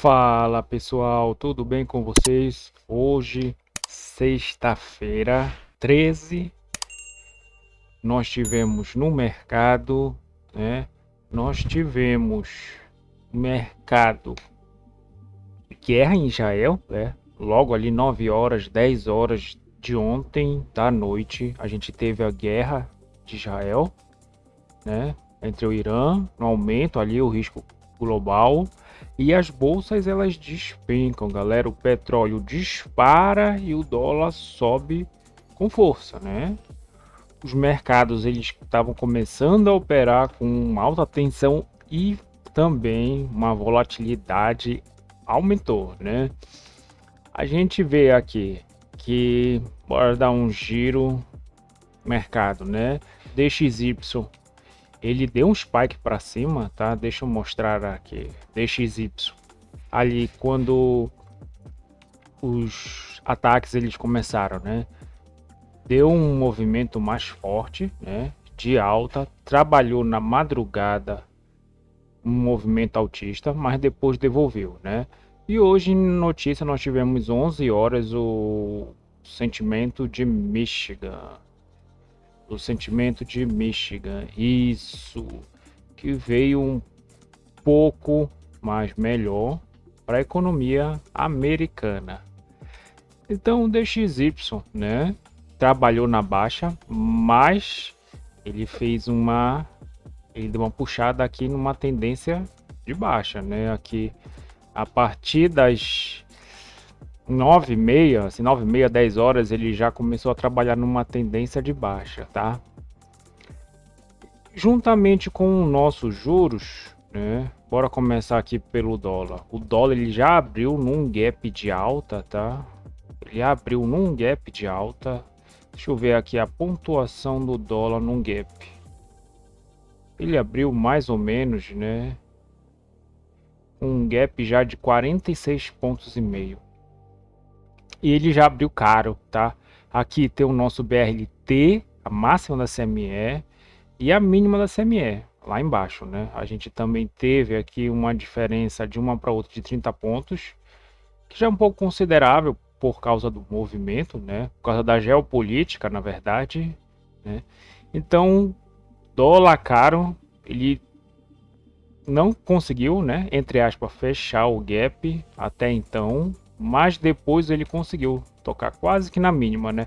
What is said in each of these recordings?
Fala pessoal, tudo bem com vocês? Hoje, sexta-feira 13, nós tivemos no mercado, né? Nós tivemos mercado guerra em Israel, né? Logo ali 9 horas, 10 horas de ontem da noite, a gente teve a guerra de Israel, né? Entre o Irã, no aumento ali o risco global. E as bolsas elas despencam, galera. O petróleo dispara e o dólar sobe com força, né? Os mercados eles estavam começando a operar com alta tensão e também uma volatilidade aumentou, né? A gente vê aqui que bora dar um giro mercado, né? DXY ele deu um spike para cima, tá? Deixa eu mostrar aqui. DXY ali quando os ataques eles começaram, né? Deu um movimento mais forte, né? De alta, trabalhou na madrugada um movimento altista, mas depois devolveu, né? E hoje notícia nós tivemos 11 horas o sentimento de Michigan. O sentimento de Michigan, isso que veio um pouco mais melhor para a economia americana. Então o DXY, né, trabalhou na baixa, mas ele deu uma puxada aqui numa tendência de baixa, né? Aqui a partir das 9h30, assim, 9h30, 10 horas, ele já começou a trabalhar numa tendência de baixa, tá? Juntamente com os nossos juros, né? Bora começar aqui pelo dólar. O dólar ele já abriu num gap de alta, tá? Ele abriu num gap de alta. Deixa eu ver aqui a pontuação do dólar num gap. Ele abriu mais ou menos, né? Um gap já de 46 pontos e meio. E ele já abriu caro, tá? Aqui tem o nosso BRT, a máxima da CME e a mínima da CME, lá embaixo, né? A gente também teve aqui uma diferença de uma para outra de 30 pontos, que já é um pouco considerável por causa do movimento, né? Por causa da geopolítica, na verdade, né? Então, dólar caro, ele não conseguiu, né, entre aspas, fechar o gap até então, mas depois ele conseguiu tocar quase que na mínima, né?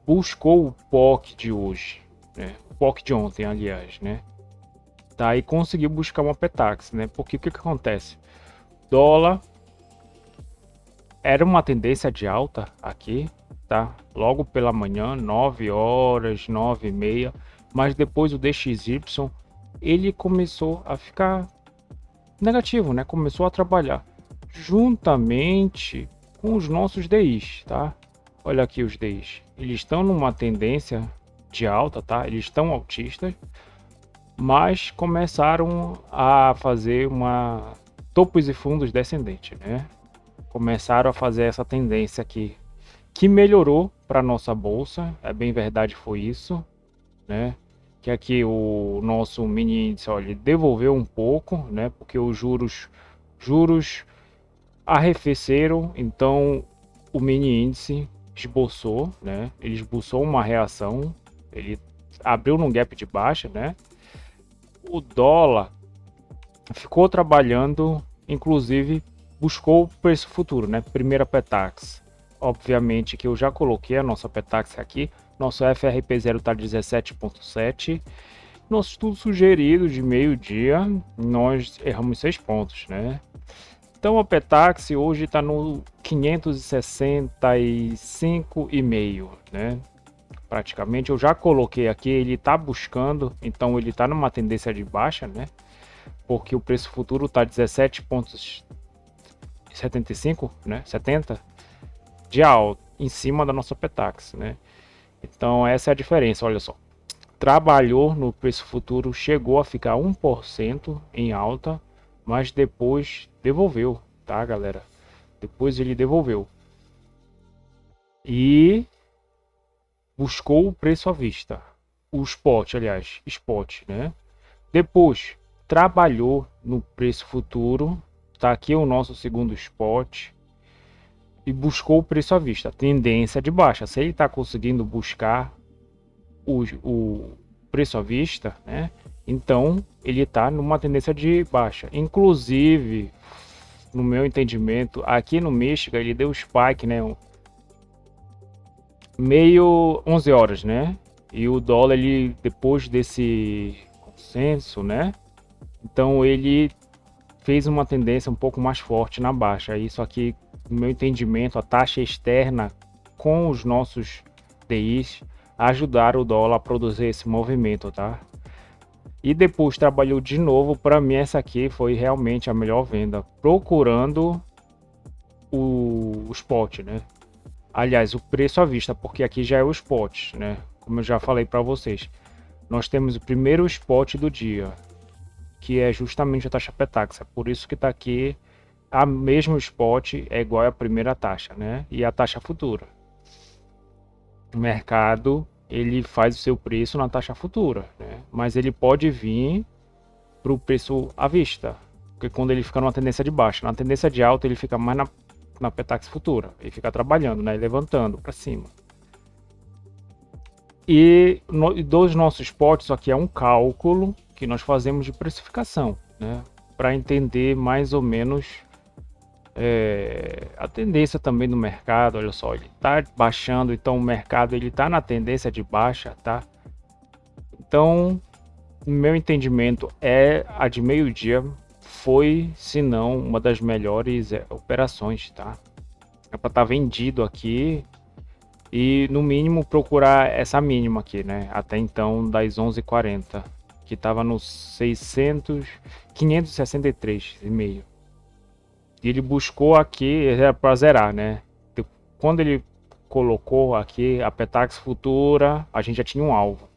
Buscou o POC de hoje, né? O POC de ontem, aliás, né? Tá, e conseguiu buscar uma Petax, né? Porque o que acontece? Dólar era uma tendência de alta aqui, tá? Logo pela manhã, 9 horas, 9h30, mas depois o DXY ele começou a ficar negativo, né? Começou a trabalhar juntamente com os nossos DIs, tá? Olha aqui os DIs. Eles estão numa tendência de alta, tá? Eles estão altistas, mas começaram a fazer uma topos e fundos descendente, né? Começaram a fazer essa tendência aqui, que melhorou para nossa bolsa, é bem verdade, foi isso, né? Que aqui o nosso mini índice, olha, ele devolveu um pouco, né? Porque os juros arrefeceram, então o mini índice esboçou, né? Ele esboçou uma reação, ele abriu num gap de baixa, né? O dólar ficou trabalhando, inclusive buscou o preço futuro, né? Primeira Petax. Obviamente que eu já coloquei a nossa Petax aqui. Nosso FRP0 está 17,7. Nosso estudo sugerido de meio-dia, nós erramos 6 pontos, né? Então a Petax hoje está no 565,5, né? Praticamente eu já coloquei aqui, ele está buscando, então ele está numa tendência de baixa, né? Porque o preço futuro está 17,75, né? 70 de alta em cima da nossa Petax, né? Então essa é a diferença, olha só. Trabalhou no preço futuro, chegou a ficar 1% em alta, mas depois devolveu, tá, galera? Depois ele devolveu. E buscou o preço à vista. O spot, aliás, spot, né? Depois trabalhou no preço futuro, tá aqui o nosso segundo spot e buscou o preço à vista, tendência de baixa. Se ele está conseguindo buscar o preço à vista, né? Então ele está numa tendência de baixa. Inclusive, no meu entendimento, aqui no Michigan ele deu spike, né? Meio 11 horas, né? E o dólar, ele depois desse consenso, né? Então ele fez uma tendência um pouco mais forte na baixa. Isso aqui, no meu entendimento, a taxa externa com os nossos DIs ajudaram o dólar a produzir esse movimento, tá? E depois trabalhou de novo. Para mim, essa aqui foi realmente a melhor venda, procurando o spot, né? Aliás, o preço à vista, porque aqui já é o spot, né? Como eu já falei para vocês, nós temos o primeiro spot do dia, que é justamente a taxa Petax. É por isso que está aqui a mesmo spot é igual à primeira taxa, né? E a taxa futura. O mercado, ele faz o seu preço na taxa futura, né? Mas ele pode vir para o preço à vista, porque quando ele fica numa tendência de baixa, na tendência de alta ele fica mais na Petax futura, ele fica trabalhando, né? Levantando para cima. E dos nossos spots, aqui é um cálculo que nós fazemos de precificação, né? Para entender mais ou menos a tendência também do mercado. Olha só, ele está baixando, então o mercado ele está na tendência de baixa, tá? Então, no meu entendimento, a de meio-dia foi, se não, uma das melhores operações, tá? É para estar vendido aqui e no mínimo procurar essa mínima aqui, né? Até então das 11h40, que estava no 563,5. E ele buscou aqui, era para zerar, né? Quando ele colocou aqui a Petax futura, a gente já tinha um alvo.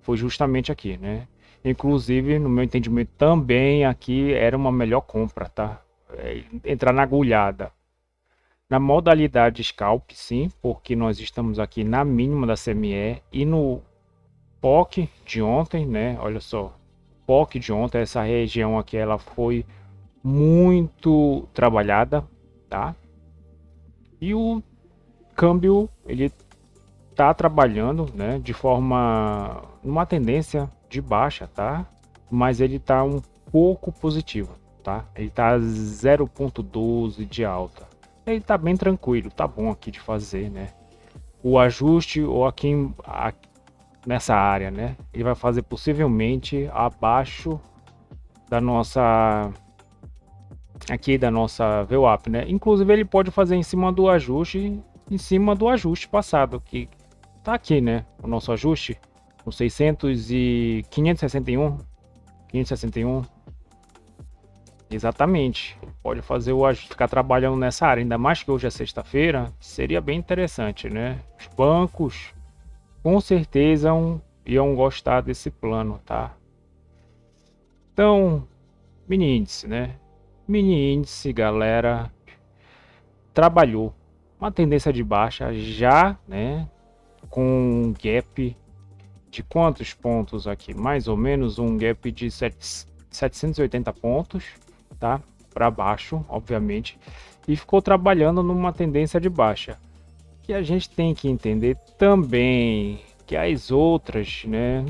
Foi justamente aqui, né? Inclusive, no meu entendimento, também aqui era uma melhor compra, tá? Entrar na agulhada. Na modalidade scalp, sim, porque nós estamos aqui na mínima da CME e no POC de ontem, né? Olha só, POC de ontem, essa região aqui, ela foi muito trabalhada, tá? E o câmbio, ele tá trabalhando, né, de forma numa tendência de baixa, tá? Mas ele tá um pouco positivo, tá? Ele tá 0,12 de alta. Ele tá bem tranquilo, tá bom aqui de fazer, né? O ajuste ou aqui nessa área, né? Ele vai fazer possivelmente abaixo da nossa aqui da nossa VWAP, né? Inclusive ele pode fazer em cima do ajuste passado, que tá aqui, né? O nosso ajuste, o 600 e 561. Exatamente. Pode fazer o ajuste, ficar trabalhando nessa área, ainda mais que hoje é sexta-feira, seria bem interessante, né? Os bancos com certeza iam gostar desse plano, tá? Então, mini índice, né? Mini índice, galera, trabalhou uma tendência de baixa já, né? Com um gap de quantos pontos aqui? Mais ou menos um gap de 780 pontos, tá? Para baixo, obviamente, e ficou trabalhando numa tendência de baixa. Que a gente tem que entender também que as outras, né?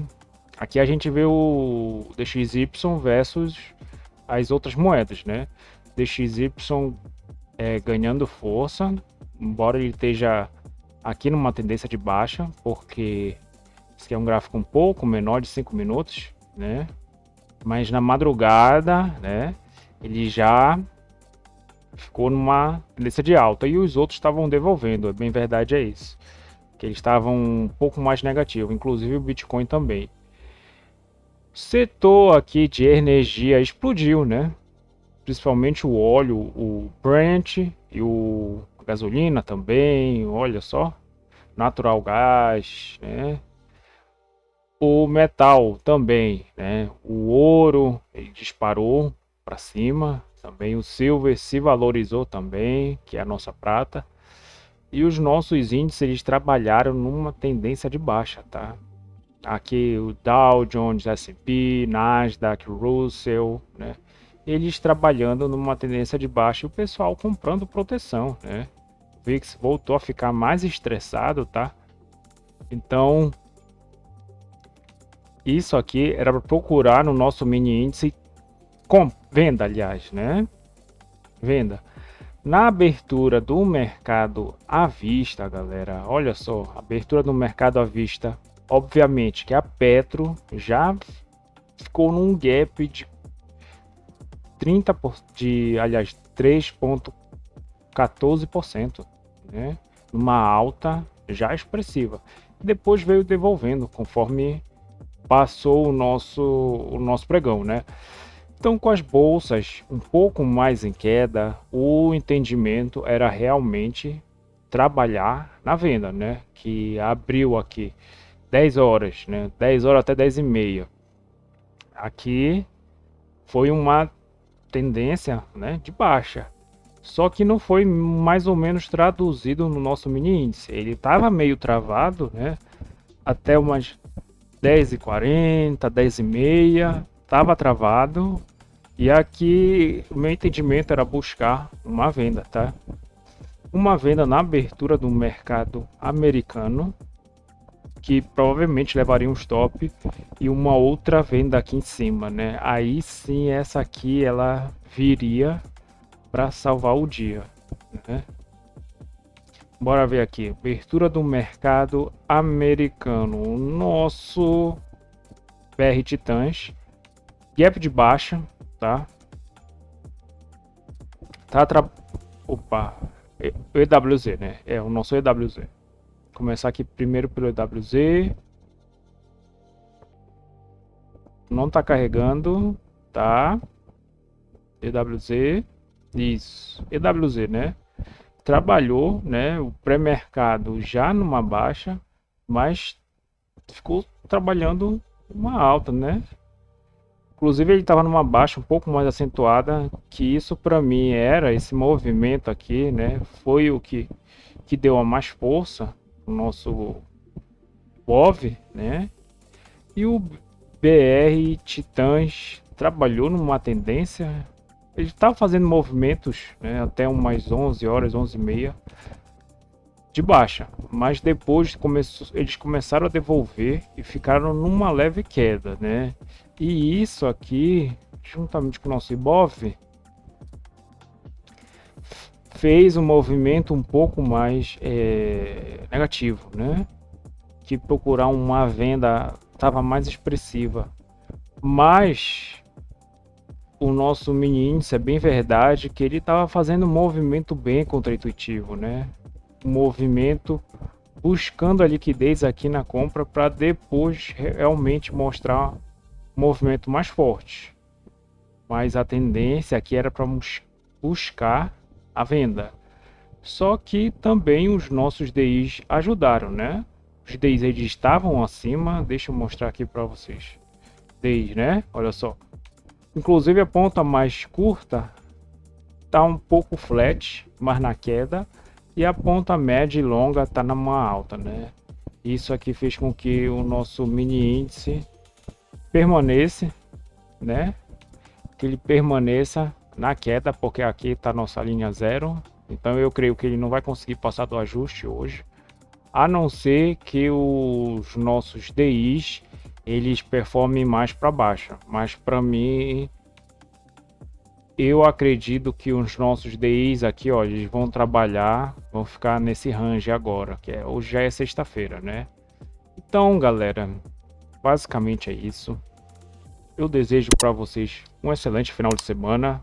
Aqui a gente vê o DXY versus as outras moedas, né? DXY ganhando força, embora ele esteja aqui numa tendência de baixa, porque esse aqui é um gráfico um pouco menor de 5 minutos, né? Mas na madrugada, né? Ele já ficou numa tendência de alta e os outros estavam devolvendo, bem verdade é isso. Que eles estavam um pouco mais negativo, inclusive o Bitcoin também. Setor aqui de energia explodiu, né? Principalmente o óleo, o Brent e a gasolina também, olha só, natural gas, né? O metal também, né? O ouro ele disparou para cima, também o silver se valorizou também, que é a nossa prata. E os nossos índices eles trabalharam numa tendência de baixa, tá? Aqui o Dow Jones, S&P, Nasdaq, Russell, né? eles trabalhando numa tendência de baixa e o pessoal comprando proteção, né? O VIX voltou a ficar mais estressado, tá? Então, isso aqui era para procurar no nosso mini índice com venda, aliás, né? Venda. Na abertura do mercado à vista, galera, olha só, abertura do mercado à vista, obviamente que a Petro já ficou num gap de 3,14%, né? Uma alta já expressiva. Depois veio devolvendo conforme passou o nosso pregão, né? Então, com as bolsas um pouco mais em queda, o entendimento era realmente trabalhar na venda, né? Que abriu aqui 10 horas, né? 10 horas até 10h30. Aqui foi uma tendência, né, de baixa. Só que não foi mais ou menos traduzido no nosso mini índice. Ele estava meio travado, né? Até umas 10h40, 10h30, estava travado. E aqui o meu entendimento era buscar uma venda, tá? Uma venda na abertura do mercado americano, que provavelmente levaria um stop, e uma outra venda aqui em cima, né? Aí sim, essa aqui ela viria para salvar o dia, né? Bora ver aqui, abertura do mercado americano. O nosso BR Titãs, gap de baixa, tá? Opa, EWZ, né? É o nosso EWZ. Começar aqui primeiro pelo EWZ. Não tá carregando, tá? EWZ, isso, EWZ, né? Trabalhou, né? O pré-mercado já numa baixa, mas ficou trabalhando uma alta, né? Inclusive ele estava numa baixa um pouco mais acentuada, que isso para mim era esse movimento aqui, né? Foi o que deu a mais força no nosso BOV, né? E o BR Titãs trabalhou numa tendência, ele estava fazendo movimentos, né, até umas 11 horas, 11h30 de baixa, mas depois eles começaram a devolver e ficaram numa leve queda, né? E isso aqui, juntamente com o nosso IBOV, fez um movimento um pouco mais negativo, né? Que procurar uma venda estava mais expressiva, mas o nosso mini índice é bem verdade que ele estava fazendo um movimento bem contra-intuitivo, né? Um movimento buscando a liquidez aqui na compra para depois realmente mostrar um movimento mais forte. Mas a tendência aqui era para buscar a venda. Só que também os nossos DIs ajudaram, né? Os DIs eles estavam acima, deixa eu mostrar aqui para vocês. DIs, né? Olha só. Inclusive a ponta mais curta tá um pouco flat, mas na queda, e a ponta média e longa tá numa alta, né? Isso aqui fez com que o nosso mini índice permaneça, né? Que ele permaneça na queda, porque aqui tá nossa linha zero. Então eu creio que ele não vai conseguir passar do ajuste hoje, a não ser que os nossos DIs eles performem mais para baixo. Mas para mim, eu acredito que os nossos DIs aqui, ó, eles vão trabalhar, vão ficar nesse range agora, que hoje já é sexta-feira, né? Então, galera, basicamente é isso. Eu desejo para vocês um excelente final de semana.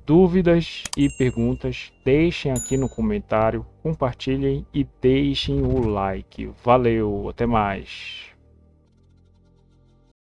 Dúvidas e perguntas, deixem aqui no comentário, compartilhem e deixem o like. Valeu, até mais.